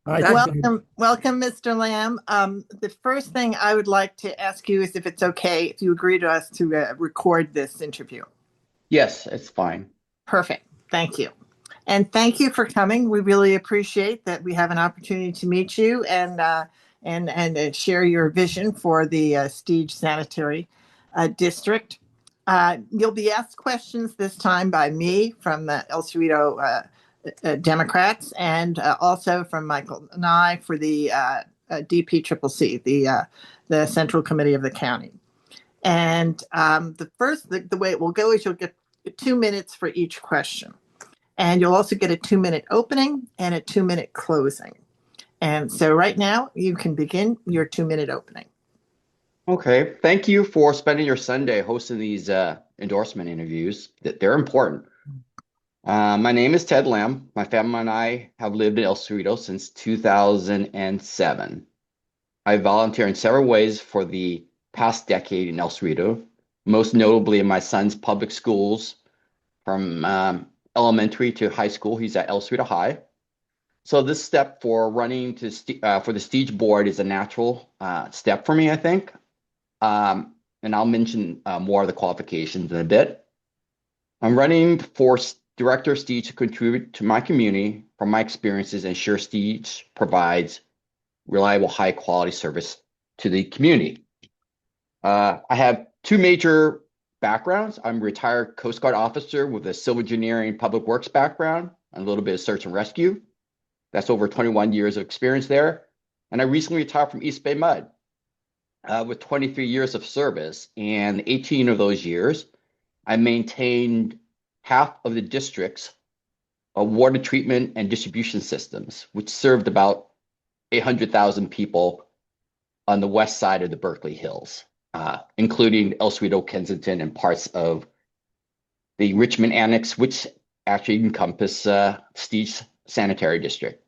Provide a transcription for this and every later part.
I Welcome, Mr. Lamb. The first thing I would like to ask you is if it's okay if you agree to us to record this interview. Yes, it's fine. Perfect. Thank you. And thank you for coming. We really appreciate that we have an opportunity to meet you and share your vision for the Stege Sanitary District. You'll be asked questions this time by me from the El Cerrito Democrats and also from Michael and I for the DPCCC, the Central Committee of the County. And the way it will go is you'll get 2 minutes for each question. And you'll also get a 2 minute opening and a 2 minute closing. And so right now you can begin your 2 minute opening. Okay. Thank you for spending your Sunday hosting these endorsement interviews. They're important. My name is Ted Lamb. My family and I have lived in El Cerrito since 2007. I volunteer in several ways for the past decade in El Cerrito, most notably in my son's public schools from elementary to high school. He's at El Cerrito High. So this step for running for the Stege board is a natural step for me, I think. And I'll mention more of the qualifications in a bit. I'm running for Director of Stege to contribute to my community from my experiences and ensure Stege provides reliable, high quality service to the community. I have two major backgrounds. I'm a retired Coast Guard officer with a civil engineering public works background and a little bit of search and rescue. That's over 21 years of experience there. And I recently retired from East Bay Mud with 23 years of service. And 18 of those years, I maintained half of the district's water treatment and distribution systems, which served about 800,000 people on the west side of the Berkeley Hills, including El Cerrito, Kensington, and parts of the Richmond Annex, which actually encompass Stege Sanitary District.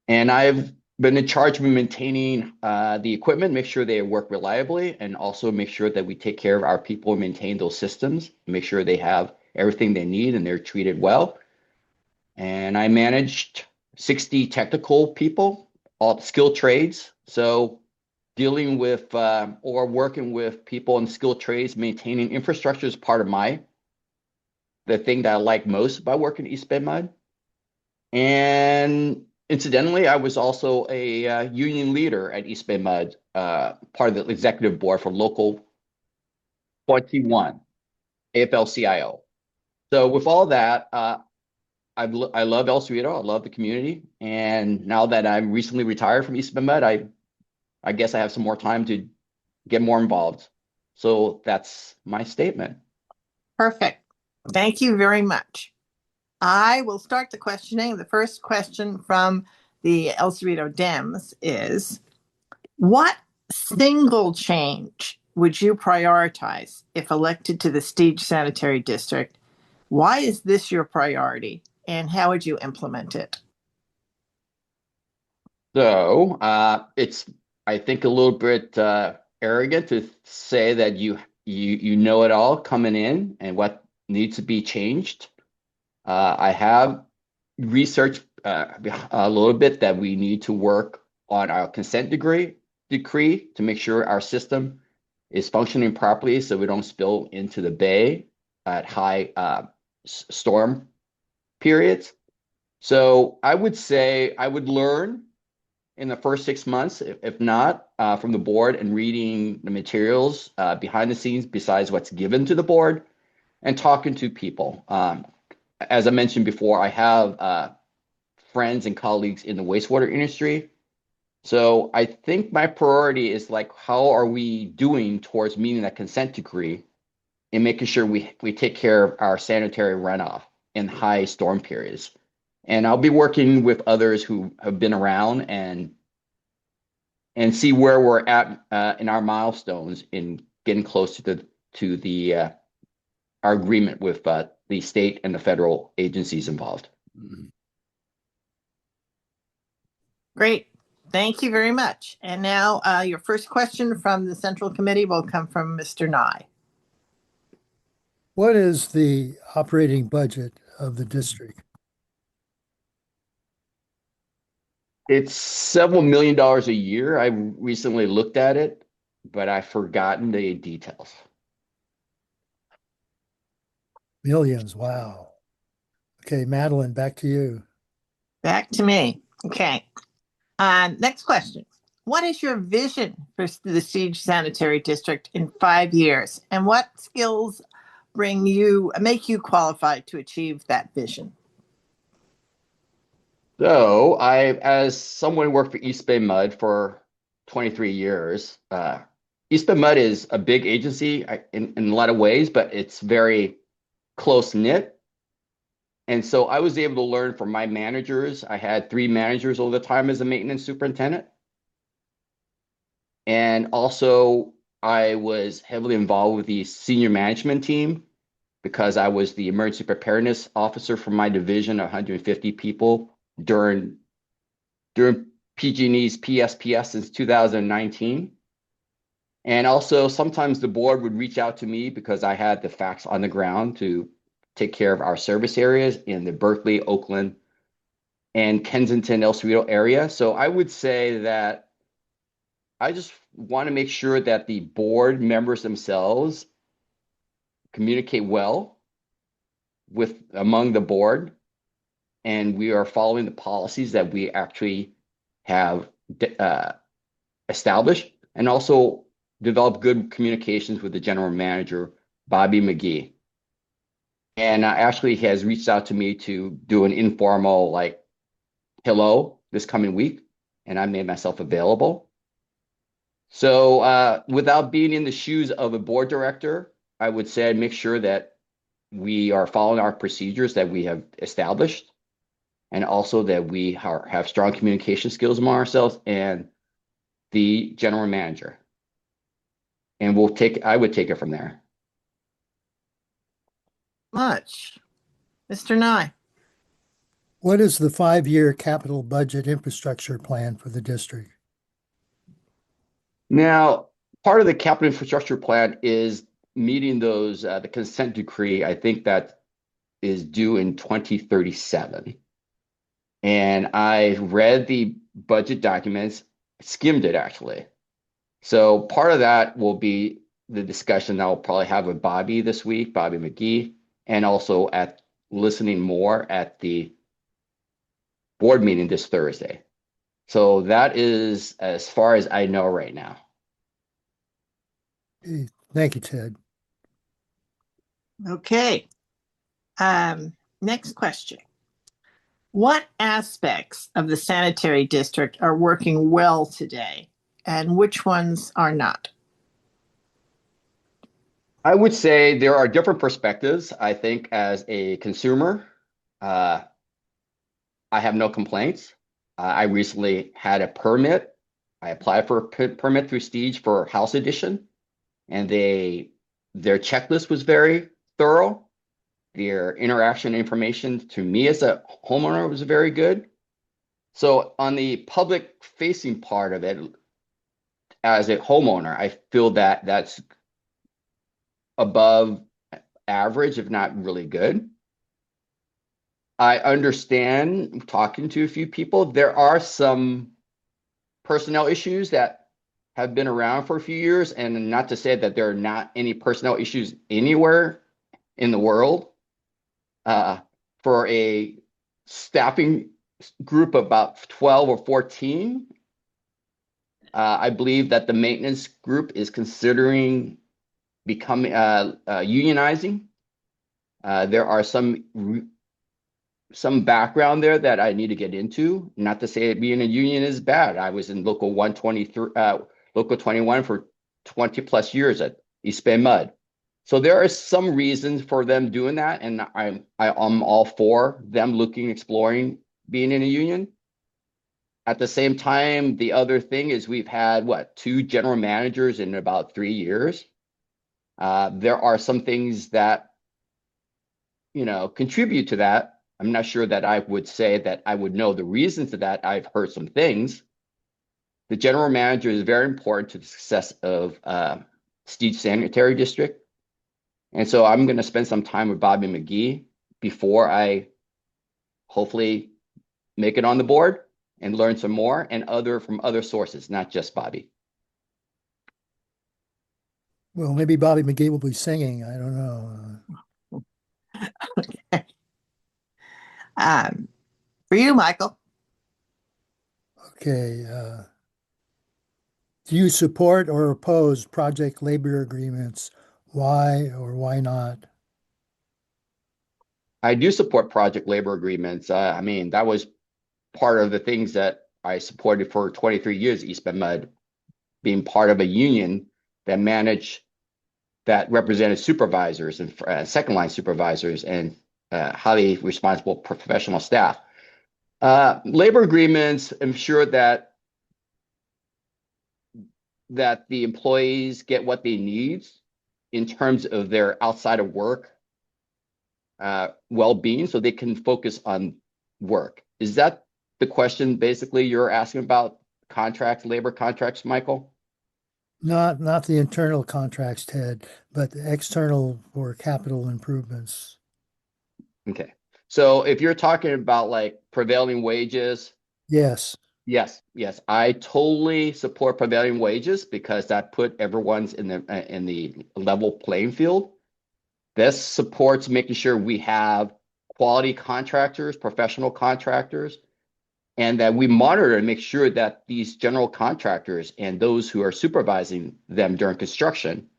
And I've been in charge of maintaining the equipment, make sure they work reliably, and also make sure that we take care of our people and maintain those systems, make sure they have everything they need and they're treated well. And I managed 60 technical people, all skilled trades. So dealing with or working with people in skilled trades, maintaining infrastructure is part of the thing that I like most about working at East Bay Mud. And incidentally, I was also a union leader at East Bay Mud, part of the executive board for Local 21, AFL-CIO. So with all that, I love El Cerrito. I love the community. And now that I'm recently retired from East Bay Mud, I guess I have some more time to get more involved. So that's my statement. Perfect. Thank you very much. I will start the questioning. The first question from the El Cerrito Dems is, what single change would you prioritize if elected to the Stege Sanitary District? Why is this your priority, and how would you implement it? So it's, I think, a little bit arrogant to say that you know it all coming in and what needs to be changed. I have researched a little bit that we need to work on our consent decree to make sure our system is functioning properly so we don't spill into the bay at high storm periods. So I would say I would learn in the first 6 months, if not, from the board and reading the materials behind the scenes besides what's given to the board and talking to people. As I mentioned before, I have friends and colleagues in the wastewater industry. So I think my priority is like, how are we doing towards meeting that consent decree and making sure we take care of our sanitary runoff in high storm periods. And I'll be working with others who have been around and see where we're at in our milestones in getting close to the our agreement with the state and the federal agencies involved. Great. Thank you very much. And now your first question from the Central Committee will come from Mr. Nye. What is the operating budget of the district? It's several million dollars a year. I recently looked at it, but I've forgotten the details. Millions. Wow. Okay, Madeline, back to you. Back to me. Okay. Next question. What is your vision for the Siege Sanitary District in 5 years? And what skills make you qualified to achieve that vision? So as someone who worked for East Bay Mud for 23 years, East Bay Mud is a big agency in a lot of ways, but it's very close knit. And so I was able to learn from my managers. I had three managers all the time as a maintenance superintendent. And also, I was heavily involved with the senior management team because I was the emergency preparedness officer for my division of 150 people during PG&E's PSPS since 2019. And also, sometimes the board would reach out to me because I had the facts on the ground to take care of our service areas in the Berkeley, Oakland, and Kensington, El Cerrito area. So I would say that I just want to make sure that the board members themselves communicate well with among the board, and we are following the policies that we actually have uh, established, and also develop good communications with the general manager, Bobby McGee. And Ashley has reached out to me to do an informal like hello this coming week, and I made myself available. So without being in the shoes of a board director, I would say I'd make sure that we are following our procedures that we have established, and also that we have strong communication skills among ourselves and the general manager. And I would take it from there. Much. Mr. Nye. What is the 5-year capital budget infrastructure plan for the district? Now, part of the capital infrastructure plan is meeting the consent decree. I think that is due in 2037. And I read the budget documents, skimmed it actually. So part of that will be the discussion I'll probably have with Bobby this week, Bobby McGee, and also at listening more at the board meeting this Thursday. So that is as far as I know right now. Okay, thank you, Ted. Okay. Next question. What aspects of the sanitary district are working well today, and which ones are not? I would say there are different perspectives. I think as a consumer, uh, I have no complaints. I recently had a permit. I applied for a permit through Stege for House Edition, and their checklist was very thorough. Their interaction information to me as a homeowner was very good. So on the public facing part of it, as a homeowner, I feel that that's above average, if not really good. I understand talking to a few people, there are some personnel issues that have been around for a few years, and not to say that there are not any personnel issues anywhere in the world. For a staffing group of about 12 or 14, I believe that the maintenance group is considering becoming unionizing. There are some background there that I need to get into. Not to say being a union is bad. I was in local 123, local 21 for 20 plus years at East Bay Mud. So there are some reasons for them doing that, and I'm all for them exploring being in a union. At the same time, the other thing is we've had two general managers in about 3 years. There are some things that contribute to that. I'm not sure that I would say that I would know the reasons to that. I've heard some things. The general manager is very important to the success of Stege Sanitary District. And so I'm going to spend some time with Bobby McGee before I hopefully make it on the board. and learn some more and from other sources, not just Bobby. Well, maybe Bobby McGee will be singing. I don't know. Um, for you, Michael. Okay. Do you support or oppose project labor agreements? Why or why not? I do support project labor agreements. I mean, that was part of the things that I supported for 23 years, East Bend Mud, being part of a union that managed that represented supervisors and second line supervisors and highly responsible professional staff. Labor agreements ensure that the employees get what they need in terms of their outside of work well-being, so they can focus on work. Is that the question basically you're asking about contracts, labor contracts, Michael? Not the internal contracts, Ted, but the external for capital improvements. Okay. So if you're talking about like prevailing wages, Yes. yes, I totally support prevailing wages because that put everyone's in the level playing field. This supports making sure we have quality contractors, professional contractors, and that we monitor and make sure that these general contractors and those who are supervising them during construction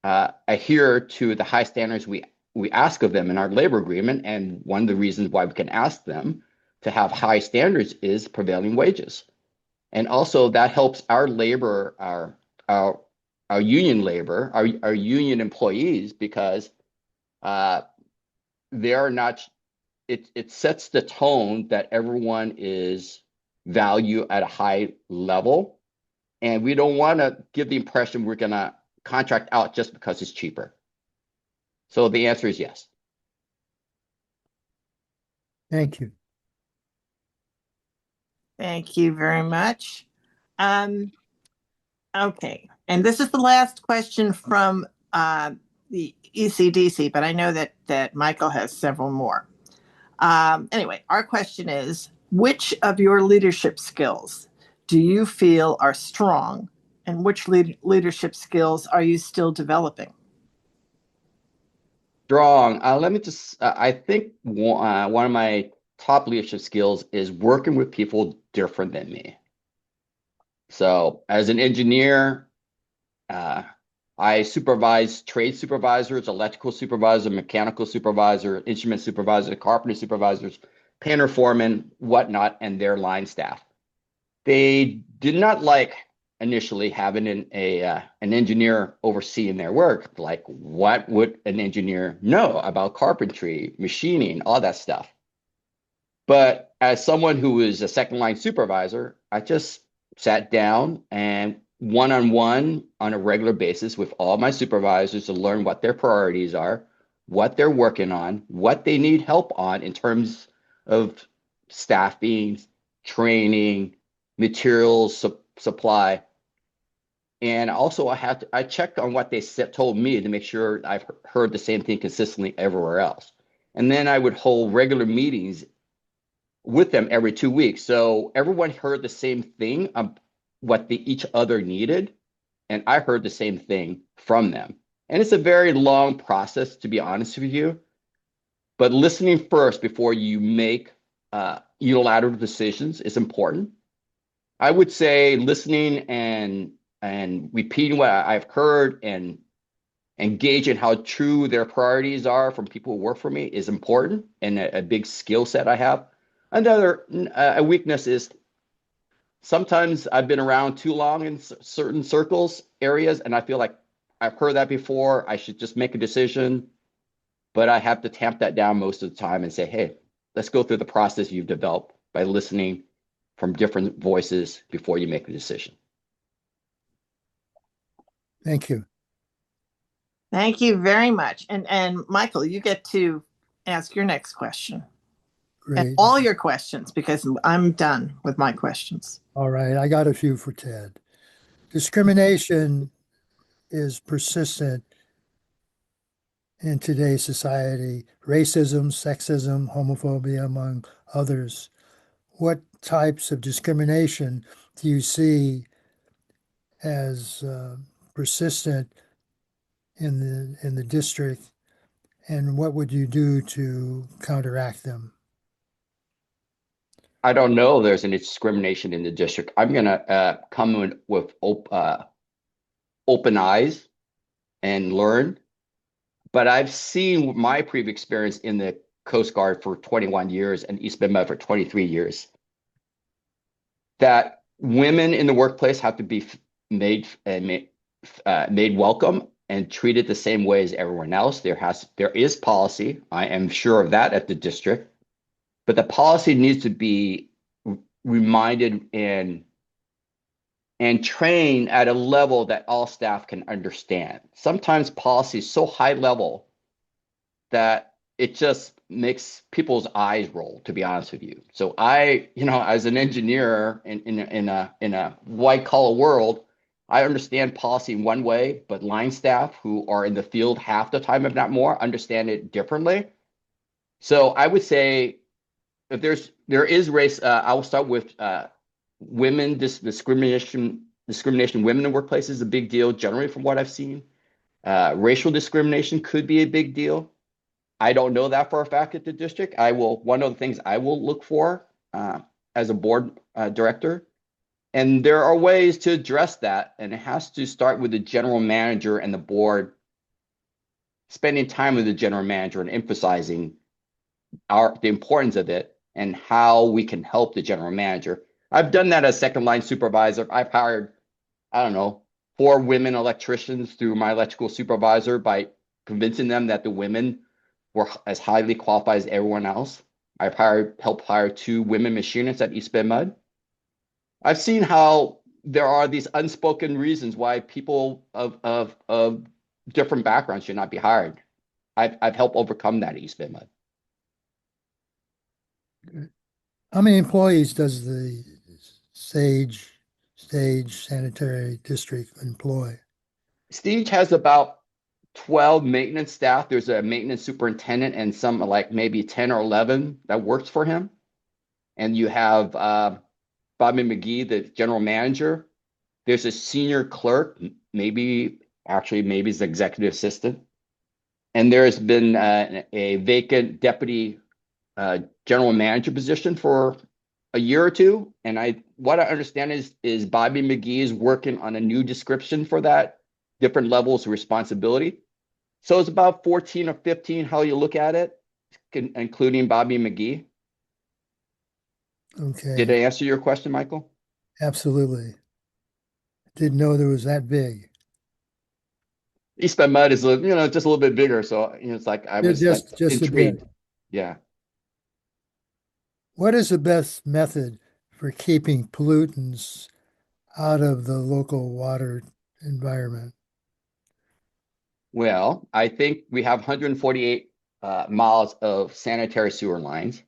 adhere to the high standards we ask of them in our labor agreement. And one of the reasons why we can ask them to have high standards is prevailing wages. And also that helps our labor, our union labor, our union employees, because uh, they are not, it sets the tone that everyone is value at a high level. And we don't want to give the impression we're going to contract out just because it's cheaper. So the answer is yes. Thank you. Thank you very much. Um, okay, and this is the last question from the ECDC, but I know that Michael has several more. Anyway, our question is, which of your leadership skills do you feel are strong, and which leadership skills are you still developing? Strong. Let me just, I think one of my top leadership skills is working with people different than me. So as an engineer, uh, I supervise trade supervisors, electrical supervisor, mechanical supervisor, instrument supervisor, carpenter supervisors, painter foreman, whatnot, and their line staff. They did not like initially having an engineer overseeing their work. Like, what would an engineer know about carpentry, machining, all that stuff? But as someone who is a second line supervisor, I just sat down and one on a regular basis with all my supervisors to learn what their priorities are, what they're working on, what they need help on in terms of staffing, training, materials, supply. And also I checked on what they told me to make sure I've heard the same thing consistently everywhere else. And then I would hold regular meetings with them every 2 weeks. So everyone heard the same thing, what each other needed. And I heard the same thing from them. And it's a very long process, to be honest with you. But listening first before you make unilateral decisions is important. I would say listening and repeating what I've heard and engaging how true their priorities are from people who work for me is important and a big skill set I have. Another a weakness is sometimes I've been around too long in certain circles, areas, and I feel like I've heard that before. I should just make a decision, but I have to tamp that down most of the time and say, hey, let's go through the process you've developed by listening from different voices before you make the decision. Thank you. Thank you very much. And Michael, you get to ask your next question and Great. all your questions because I'm done with my questions. All right. I got a few for Ted. Discrimination is persistent in today's society. Racism, sexism, homophobia, among others. what types of discrimination do you see as persistent in the district, and what would you do to counteract them? I don't know if there's any discrimination in the district. I'm gonna come in with open eyes and learn. But I've seen my previous experience in the Coast Guard for 21 years and East Bend Med for 23 years that women in the workplace have to be made made welcome and treated the same way as everyone else. There is policy. I am sure of that at the district, but the policy needs to be reminded and trained at a level that all staff can understand. Sometimes policy is so high level that it just makes people's eyes roll, to be honest with you. So as an engineer in a white collar world, I understand policy in one way, but line staff who are in the field half the time, if not more, understand it differently. So I would say if there is race, I will start with women discrimination women in workplaces is a big deal generally from what I've seen. Racial discrimination could be a big deal. I don't know that for a fact at the district. One of the things I will look for as a board director, and there are ways to address that, and it has to start with the general manager and the board spending time with the general manager and emphasizing the importance of it and how we can help the general manager. I've done that as second line supervisor. I've hired, I don't know, 4 women electricians through my electrical supervisor by convincing them that the women were as highly qualified as everyone else. I've helped hire 2 women machinists at East Bend Mud. I've seen how there are these unspoken reasons why people of different backgrounds should not be hired. I've helped overcome that at East Bend Mud. How many employees does the Stage Sanitary District employ? Stege has about 12 maintenance staff. There's a maintenance superintendent and some like maybe 10 or 11 that works for him. And you have Bobby McGee, the general manager. There's a senior clerk, maybe his executive assistant. And there's been a vacant deputy general manager position for a year or two. And what I understand is Bobby McGee is working on a new description for that, different levels of responsibility. So it's about 14 or 15, how you look at it, including Bobby McGee. Did I Okay, answer your question, Michael? absolutely. Didn't know there was that big. East Bend Mud is just a little bit bigger, so it's like I Yeah, was like just a intrigued. bit. Yeah. What is the best method for keeping pollutants out of the local water environment? Well, I think we have 148 miles of sanitary sewer lines.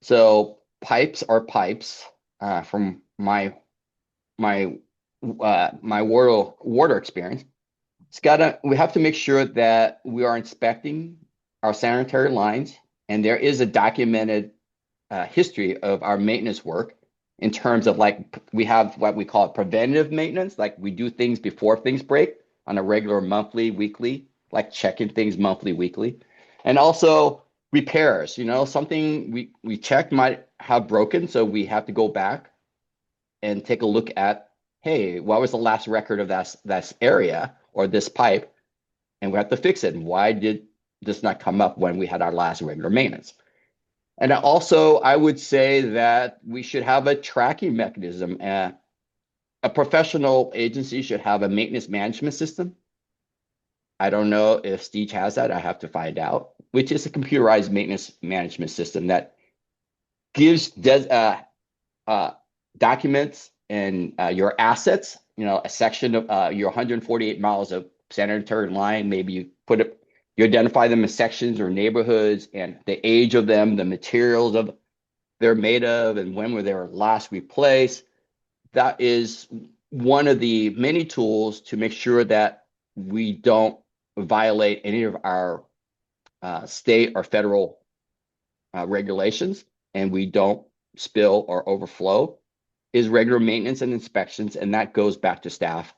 So pipes are pipes from my my water experience. We have to make sure that we are inspecting our sanitary lines, and there is a documented history of our maintenance work in terms of like we have what we call preventative maintenance, like we do things before things break on a regular monthly, weekly, like checking things monthly, weekly, and also repairs. Something we checked might have broken, so we have to go back and take a look at, hey, what was the last record of that area or this pipe, and we have to fix it. And why did this not come up when we had our last regular maintenance? And also, I would say that we should have a tracking mechanism. A professional agency should have a maintenance management system. I don't know if Steve has that. I have to find out, which is a computerized maintenance management system that gives documents and your assets, a section of your 148 miles of sanitary line. Maybe you identify them as sections or neighborhoods and the age of them, the materials of they're made of, and when were they were last replaced. That is one of the many tools to make sure that we don't violate any of our state or federal regulations, and we don't spill or overflow is regular maintenance and inspections, and that goes back to staff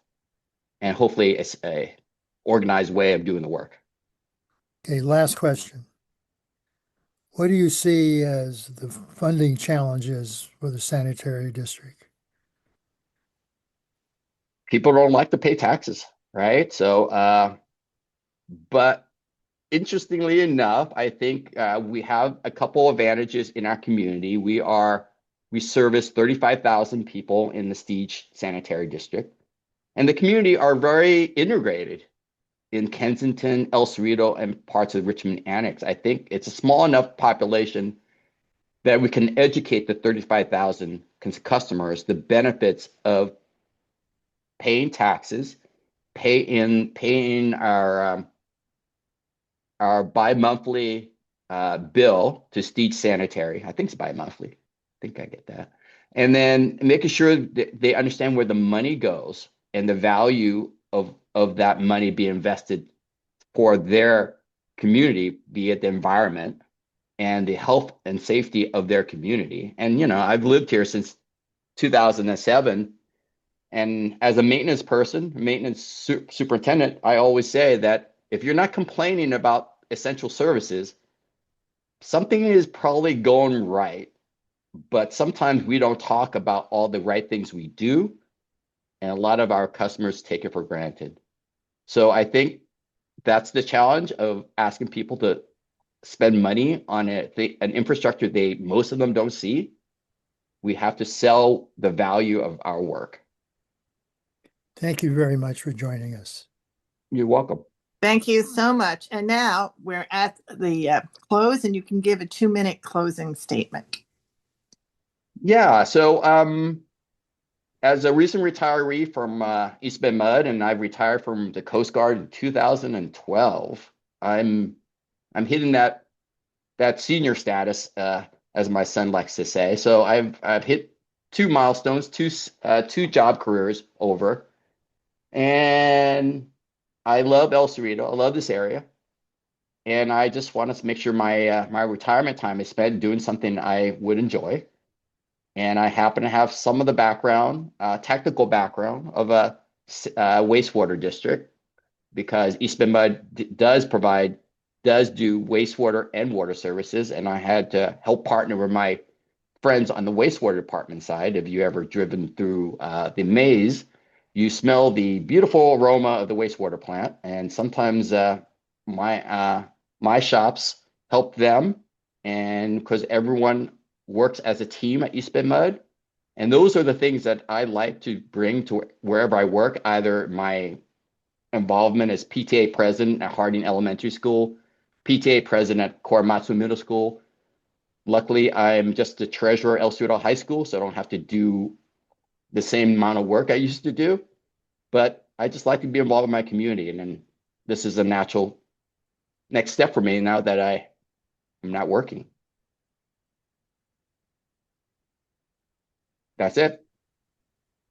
and hopefully it's a organized way of doing the work. Okay, last question. What do you see as the funding challenges for the sanitary district? People don't like to pay taxes, right? But interestingly enough, I think we have a couple advantages in our community. We service 35,000 people in the Stege Sanitary District, and the community are very integrated in Kensington, El Cerrito, and parts of Richmond Annex. I think it's a small enough population that we can educate the 35,000 customers the benefits of paying taxes, paying our bi-monthly bill to Stege Sanitary. I think it's bi-monthly. I think I get that. And then making sure that they understand where the money goes and the value of that money being invested for their community, be it the environment and the health and safety of their community. And, I've lived here since 2007. And as a maintenance person, maintenance superintendent, I always say that if you're not complaining about essential services, something is probably going right. But sometimes we don't talk about all the right things we do, and a lot of our customers take it for granted. So I think that's the challenge of asking people to spend money on an infrastructure most of them don't see. We have to sell the value of our work. Thank you very much for joining us. You're welcome. Thank you so much. And now we're at the close, and you can give a 2-minute closing statement. Yeah. So, as a recent retiree from East Bend Mud, and I've retired from the Coast Guard in 2012, I'm hitting that senior status, as my son likes to say. So I've hit two milestones, two job careers over, and I love El Cerrito. I love this area, and I just want to make sure my retirement time is spent doing something I would enjoy. And I happen to have some of the background, technical background of a wastewater district because East Bend Mud does do wastewater and water services, and I had to help partner with my friends on the wastewater department side. If you ever driven through the maze, you smell the beautiful aroma of the wastewater plant, and sometimes my shops help them, and because everyone works as a team at East Bend Mud, and those are the things that I like to bring to wherever I work, either my involvement as PTA president at Harding Elementary School, PTA president at Korematsu Middle School. Luckily, I'm just the treasurer at El Cerrito High School, so I don't have to do the same amount of work I used to do. But I just like to be involved in my community, and then this is a natural next step for me now that I'm not working. That's it.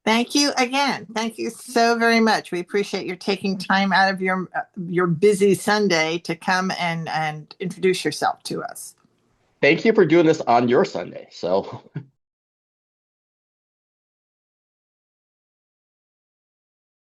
Thank you again. Thank you so very much. We appreciate your taking time out of your busy Sunday to come and introduce yourself to us. Thank you for doing this on your Sunday. So